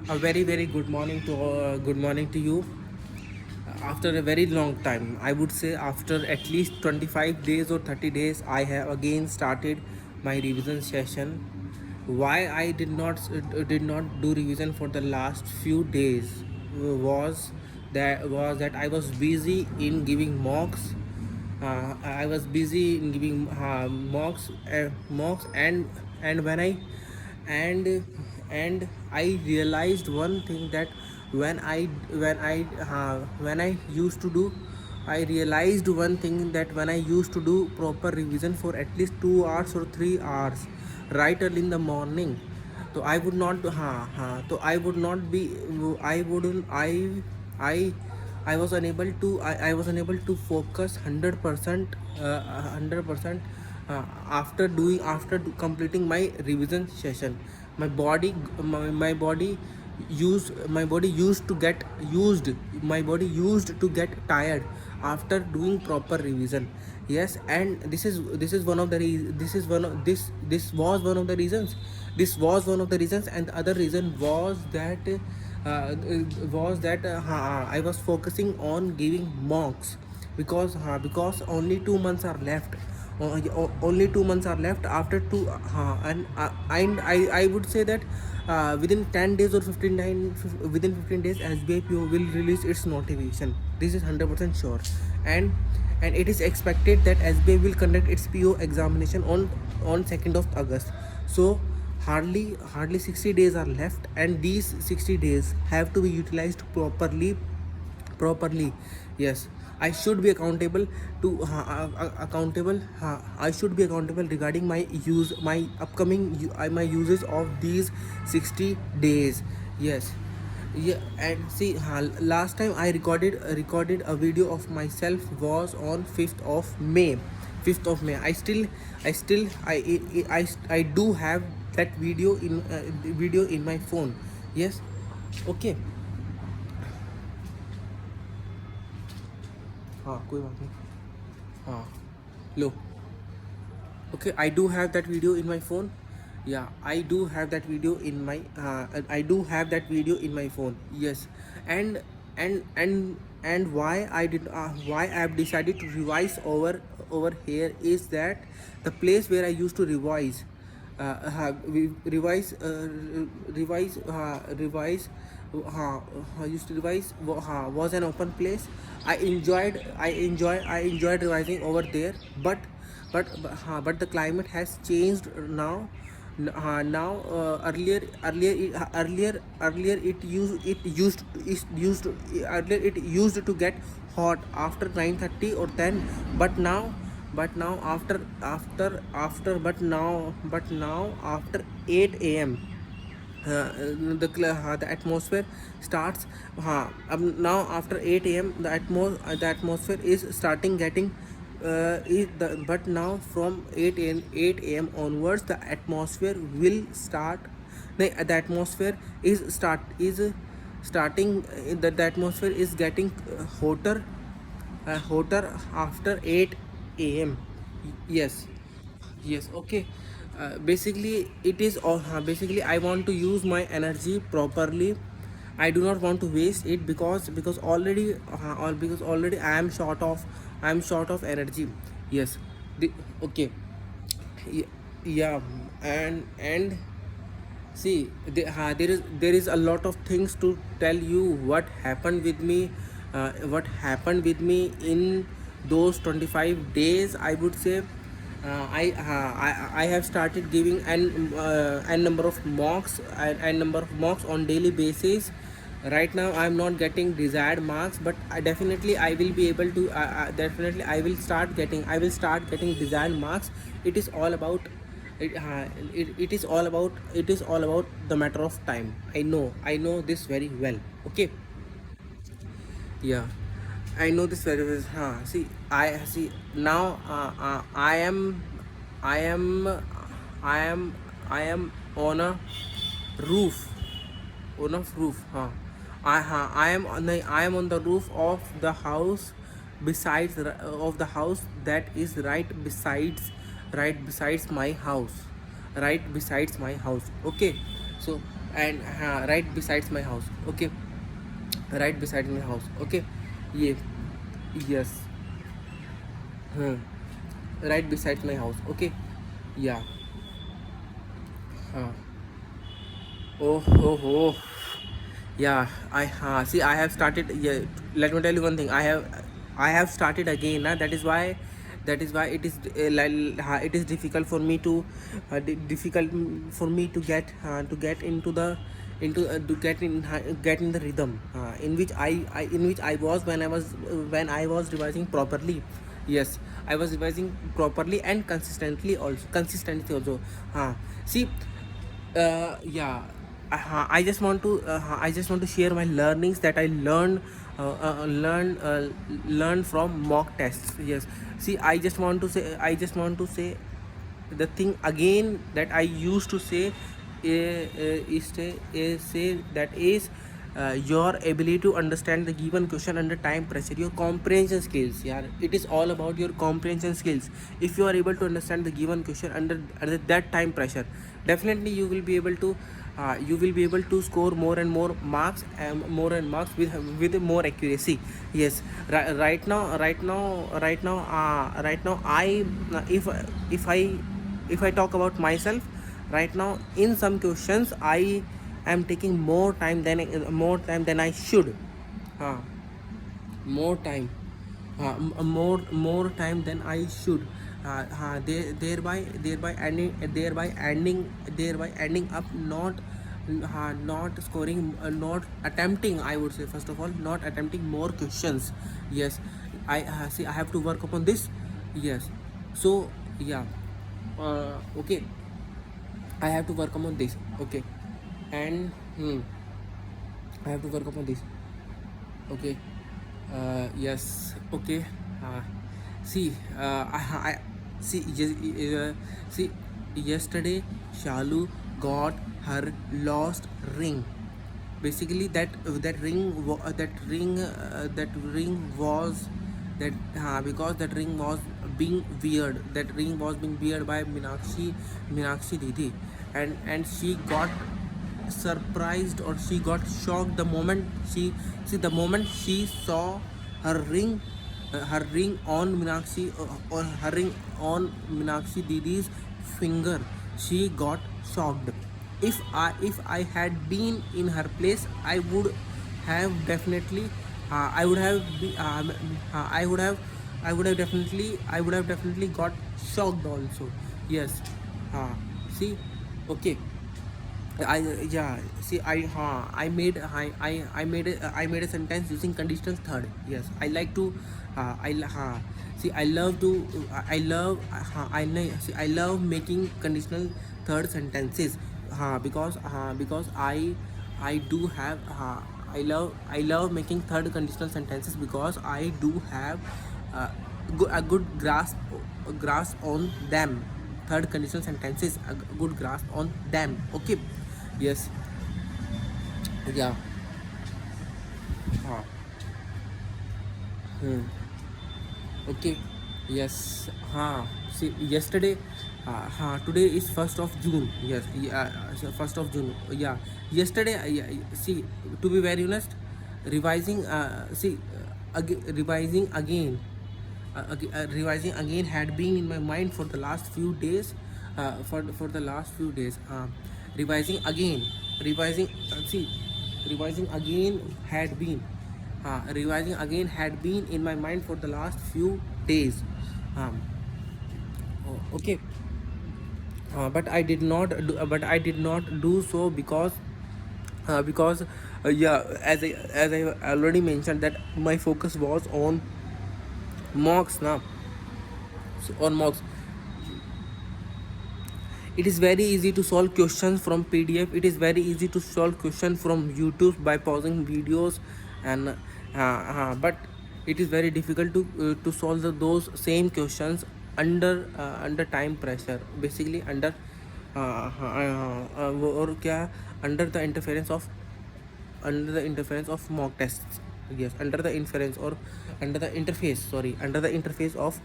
A very good morning to you. After a very long time, I would say after at least 25 days or 30 days, I have again started my revision session. Why I did not do revision for the last few days was that I was busy in giving mocks. I was busy in giving mocks, and when I and and I realized one thing, that when I used to do I realized one thing, that when I used to do proper revision for at least 2 hours or 3 hours right early in the morning, so I would not so I would not be I wouldn't I was unable to I was unable to focus 100% 100% after completing my revision session. My body used to get tired after doing proper revision. Yes, and this is one of the this is one of this was one of the reasons, and the other reason was that I was focusing on giving mocks, because only 2 months are left. Only 2 months are left after two, and I would say that within 10 days or 15 days, SBI PO will release its notification. This is 100% sure, and it is expected that SBI will conduct its PO examination on 2nd of August. So hardly 60 days are left, and these 60 days have to be utilized properly. Yes, I should be accountable to accountable I should be accountable regarding my upcoming my uses of these 60 days. Yes. Yeah, and see, last time I recorded a video of myself was on 5th of May. 5th of May. I do have that video in my phone. Yes. Okay. हाँ, कोई बात नहीं. हाँ, लो. Okay, I do have that video in my phone. Yeah, I do have that video in my I do have that video in my phone. Yes. And and and and why I have decided to revise over here is that the place where I used to revise revise I used to revise was an open place. I enjoyed revising over there, but the climate has changed now. Now earlier it used to get hot after 9:30 or 10, but now after 8 a.m. The atmosphere starts now after 8 a.m. The atmosphere is starting getting but now from 8 a.m. onwards, the atmosphere will start. The atmosphere is starting the atmosphere is getting hotter after 8 a.m. Yes. Yes. Okay. Basically I want to use my energy properly. I do not want to waste it, because already I am short of energy. Yes. Okay. Yeah. And see, there is a lot of things to tell you what happened with me in those 25 days. I would say I have started giving an number of mocks on daily basis. Right now I am not getting desired marks, but I will be able to definitely I will start getting desired marks. It is all about it is all about the matter of time. I know this very well. Okay. Yeah, I know this very well. See, I see now. I am, I am, I am on a roof. On a roof. I am on the roof of the house, of the house that is right besides my house. Right besides my house. Okay. So and right besides my house. Okay, right beside my house. Okay, yeah, yes, hmm. Right beside my house. Okay, yeah, huh. Oh, oh, oh. Yeah, I see. I have started. Yeah, let me tell you one thing. I have started again. That is why it is difficult for me to difficult for me to get into the get in the rhythm in which I was when I was revising properly. Yes, I was revising properly and consistently also. See, yeah, I just want to share my learnings that I learned from mock tests. Yes, see, I just want to say the thing again that I used to say say that is your ability to understand the given question under time pressure, your comprehension skills. Yeah, it is all about your comprehension skills. If you are able to understand the given question under that time pressure, definitely you will be able to score more and more marks with more accuracy. Yes, right now if I if I talk about myself right now, in some questions I am taking more time than I should. uh, more time more time than I should. Thereby ending up not scoring, not attempting, I would say, first of all, not attempting more questions. Yes, I see, I have to work upon this. Yes, so yeah, okay, I have to work upon this. Okay, and I have to work upon this. Okay, yes, okay. uh, see I see see, yesterday Shalu got her lost ring. Basically that ring was that because that ring was being weird by Minakshi Didi, and she got surprised, or she got shocked the moment the moment she saw her ring on Minakshi, or her ring on Minakshi Didi's finger. She got shocked. If I had been in her place, I would have definitely I would have be, I would have definitely got shocked also. Yes, see, okay, I yeah, see, I made a sentence using conditional third. Yes, I like to see, I love to I love making conditional third sentences, because I do have I love making third conditional sentences because I do have uh, a good grasp on them. Third conditional sentences, a good grasp on them. Okay, yes, yeah, huh. Hmm. Okay, yes, see, yesterday, today is 1st of June. Yes, yeah, 1st of June. Yeah, yesterday, yeah, see, to be very honest, revising, revising again, revising again had been in my mind for the last few days. For the last few days, revising again, revising. See, revising again had been in my mind for the last few days. Um, okay, but I did not do so because yeah, as I already mentioned, that my focus was on mocks now. So on mocks, it is very easy to solve questions from PDF. It is very easy to solve questions from YouTube by pausing videos, and but it is very difficult to solve those same questions under time pressure. Basically under or क्या, under the interference of mock tests. Yes, under the interface, sorry, under the interface of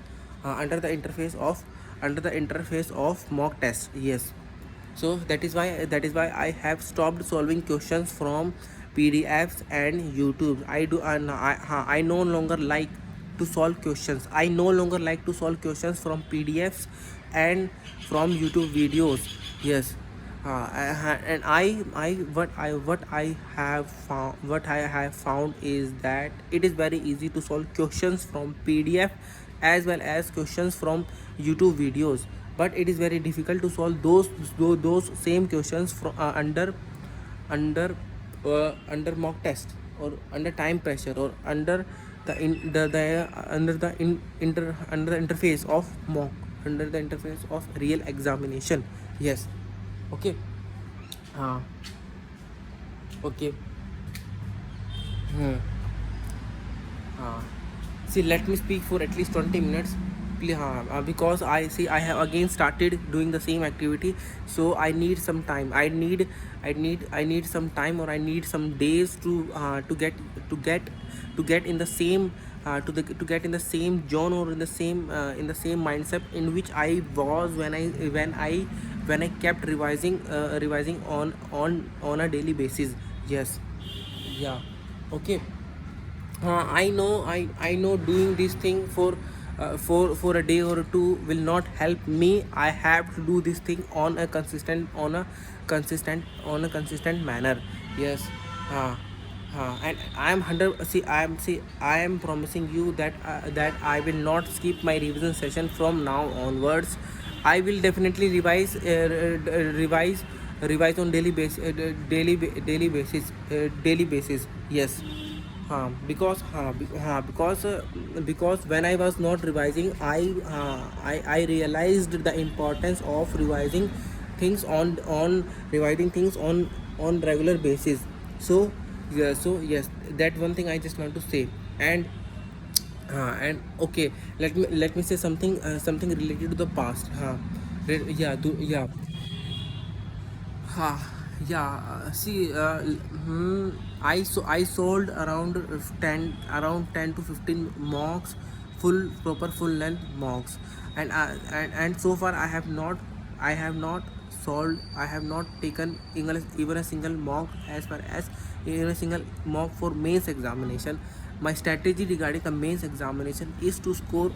mock test. Yes, So that is why I have stopped solving questions from PDFs and YouTube. I no longer like to solve questions. I no longer like to solve questions from PDFs and from YouTube videos. Yes. And what I have found is that it is very easy to solve questions from PDF as well as questions from YouTube videos, but it is very difficult to solve those same questions from under under mock test, or under time pressure, or under the under the under the interface of mock, under the interface of real examination. Yes. Okay. uh, okay. hmm. uh, See, let me speak for at least 20 minutes. Because I see I have again started doing the same activity, so I need some time. I need some time, or I need some days to get to get in the same to get in the same zone, or in the same mindset in which I was when I kept revising on a daily basis. Yes. Yeah. Okay. I know doing this thing for a day or two will not help me. I have to do this thing on a consistent manner. Yes. And I am 100. See, I am promising you that I will not skip my revision session from now onwards. I will definitely revise on daily basis. Yes. Because when I was not revising, I realized the importance of revising things on regular basis. So yeah, yes, that one thing I just want to say. And okay, let me say something related to the past. Yeah. Ha, yeah. See, I sold around 10 to 15 mocks, full length mocks, and so far I have not taken even a single mock, as far as even a single mock for mains examination. My strategy regarding the mains examination is to score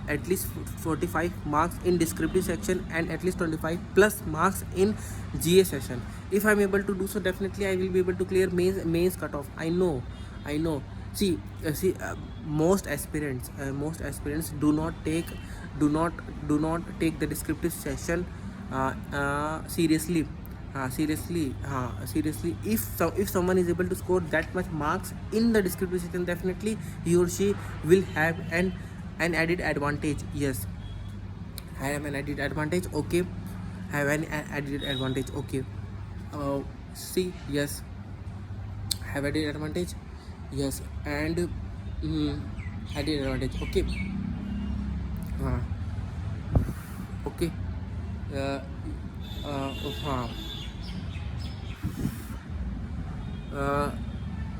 at least 45 marks in descriptive section and at least 25 plus marks in GA session. If I'm able to do so, definitely I will be able to clear mains cutoff. I know. See, most aspirants do not take the descriptive session seriously. Seriously, if someone is able to score that much marks in the descriptive section, definitely he or she will have an added advantage. Yes, I have an added advantage. Okay, have an added advantage. Okay. See, yes, have added advantage. Yes, and added advantage. Okay. uh, okay. uh, uh, uh, uh,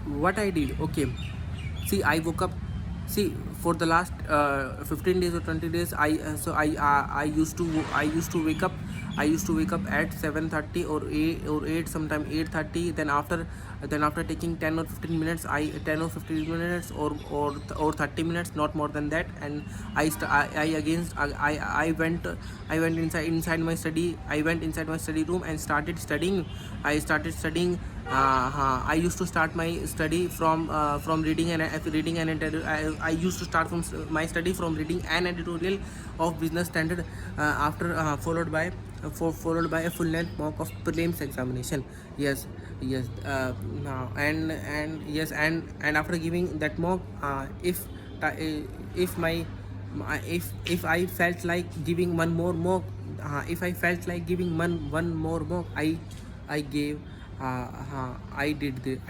what I did. Okay. See, I woke up. See, for the last 15 days or 20 days, I used to wake up. I used to wake up at 7:30 or 8, sometime 8:30. Then after taking 10 or 15 minutes, or 30 minutes, not more than that. And I went inside my study. I went inside my study room and started studying. I started studying. I used to start my study from reading an editorial. I used to start from my study from reading an editorial of Business Standard, after followed by a full length mock of prelims examination. Yes. Yes. Now, and yes, and after giving that mock, if my if I felt like giving one more mock, if I felt like giving one more mock, I gave. I did it.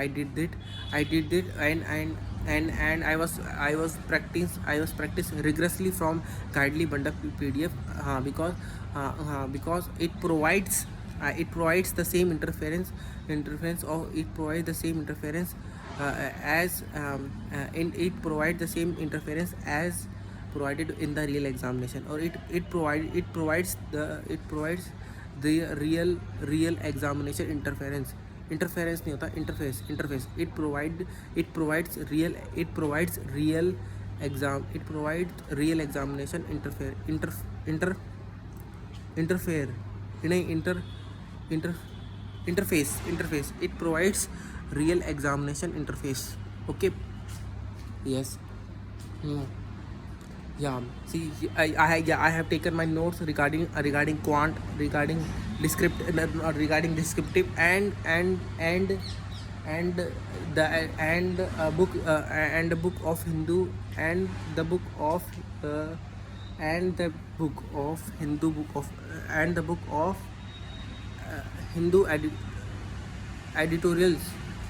And I was practice rigorously from Guidely Bunda PDF, because it provides the same interference, or it provides the same interference as it provides the same interference as provided in the real examination, or it provides the real examination interference. Interference नहीं होता, interface. It provides real examination interfere नहीं inter interface. It provides real examination interface. Okay. Yes. Yeah. See, I have taken my notes regarding quant, regarding descriptive and the book of Hindu and the book of and the book of Hindu editorials,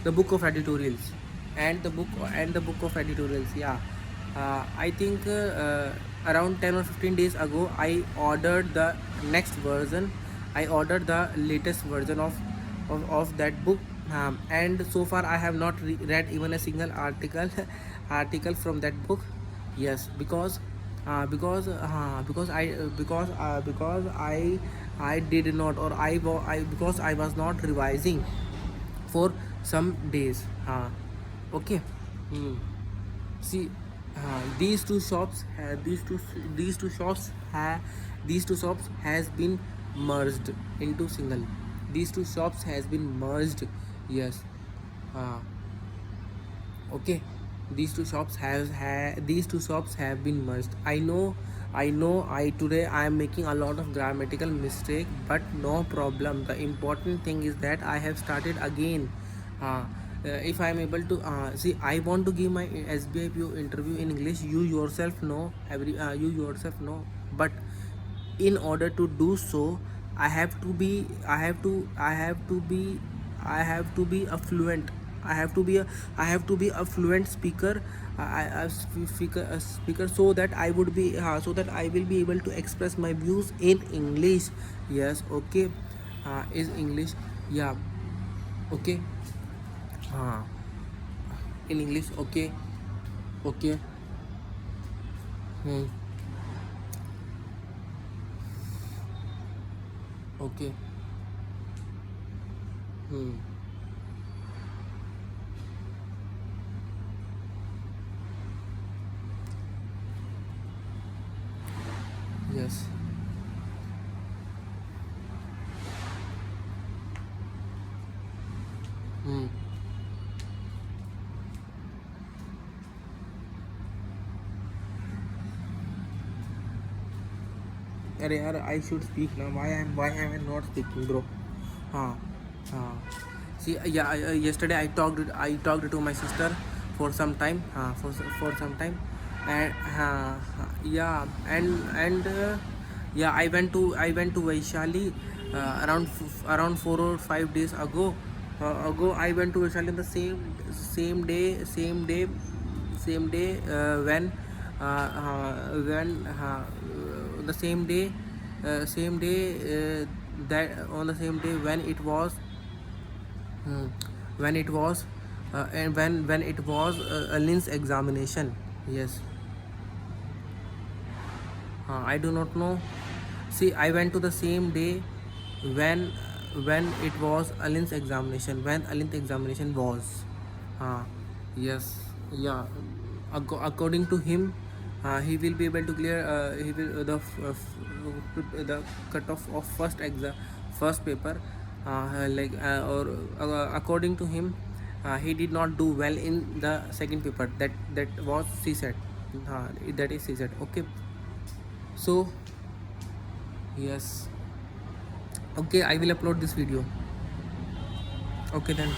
the book of editorials and the book of editorials. Yeah. I think around 10 or 15 days ago I ordered the next version. I ordered the latest version of that book, and so far I have not read even a single article from that book. Yes, because I did not, or because I was not revising for some days. Okay. See, these two shops has been merged into single. These two shops has been merged. Yes. Okay. These two shops have been merged. I know. Today I am making a lot of grammatical mistake, but no problem. The important thing is that I have started again. If I am able to see, I want to give my SBI PO interview in English. You yourself know, but in order to do so, I have to be a fluent. I have to be a fluent speaker, speaker, so that I will be able to express my views in English. Yes. Okay. Is English. Yeah. Okay. In English. Okay. Okay. Okay. Yes. अरे यार, I should speak now. Why am I not speaking, bro? See, yeah, yesterday I talked to my sister for some time, for some time, and yeah, and yeah, I went to Vaishali around 4 or 5 days ago. I went to Vaishali on the same day when the same day that on the same day when it was and when it was Alin's examination. Yes. I do not know. See, I went to the same day when it was Alin's examination, when Alin's examination was. Yes. Yeah. According to him, he will be able to clear the cutoff of first paper, or according to him, he did not do well in the second paper, that was CSET. That is CSET. Okay. So yes. Okay, I will upload this video. Okay then.